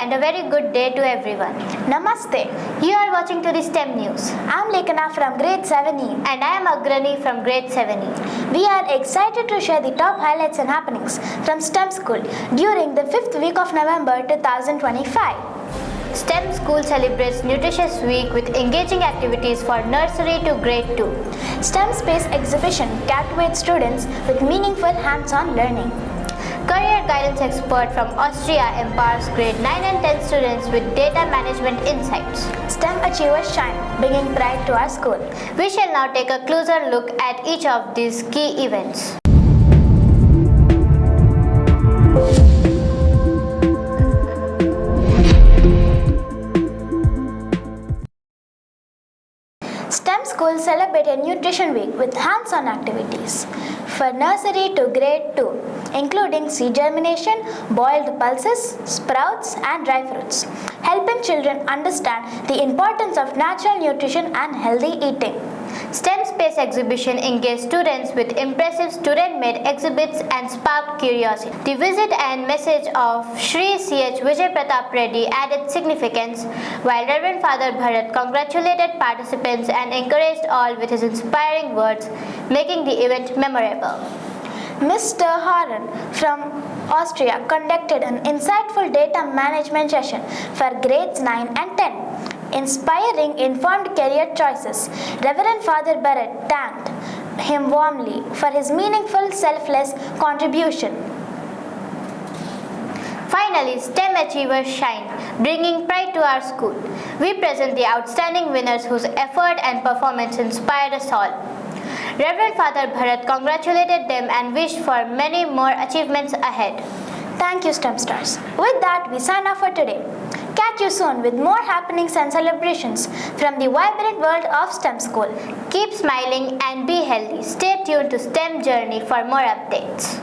and a very good day to everyone. Namaste. You are watching to the STEM News. I'm Lekana from grade 7E. And I am Agrani from grade 7E. We are excited to share the top highlights and happenings from STEM School during the 5th week of November 2025. STEM School celebrates Nutritious Week with engaging activities for nursery to grade 2. STEM Space Exhibition captivates students with meaningful hands-on learning. Career guidance expert from Austria empowers grade 9 and 10 students with data management insights. STEM Achievers Shine, bringing pride to our school. We shall now take a closer look at each of these key events. STEM School celebrated Nutrition Week with hands-on activities for nursery to grade 2, including seed germination, boiled pulses, sprouts and dry fruits, helping children understand the importance of natural nutrition and healthy eating. STEM Space Exhibition engaged students with impressive student-made exhibits and sparked curiosity. The visit and message of Shri C.H. Vijay Pratap Reddy added significance, while Reverend Father Bharat congratulated participants and encouraged all with his inspiring words, making the event memorable. Mr. Haran from Austria conducted an insightful data management session for grades 9 and 10. Inspiring informed career choices, Reverend Father Barrett thanked him warmly for his meaningful, selfless contribution. Finally, STEM Achievers Shine, bringing pride to our school. We present the outstanding winners whose effort and performance inspired us all. Reverend Father Bharat congratulated them and wished for many more achievements ahead. Thank you, STEM Stars. With that, we sign off for today. Catch you soon with more happenings and celebrations from the vibrant world of STEM School. Keep smiling and be healthy. Stay tuned to STEM Journey for more updates.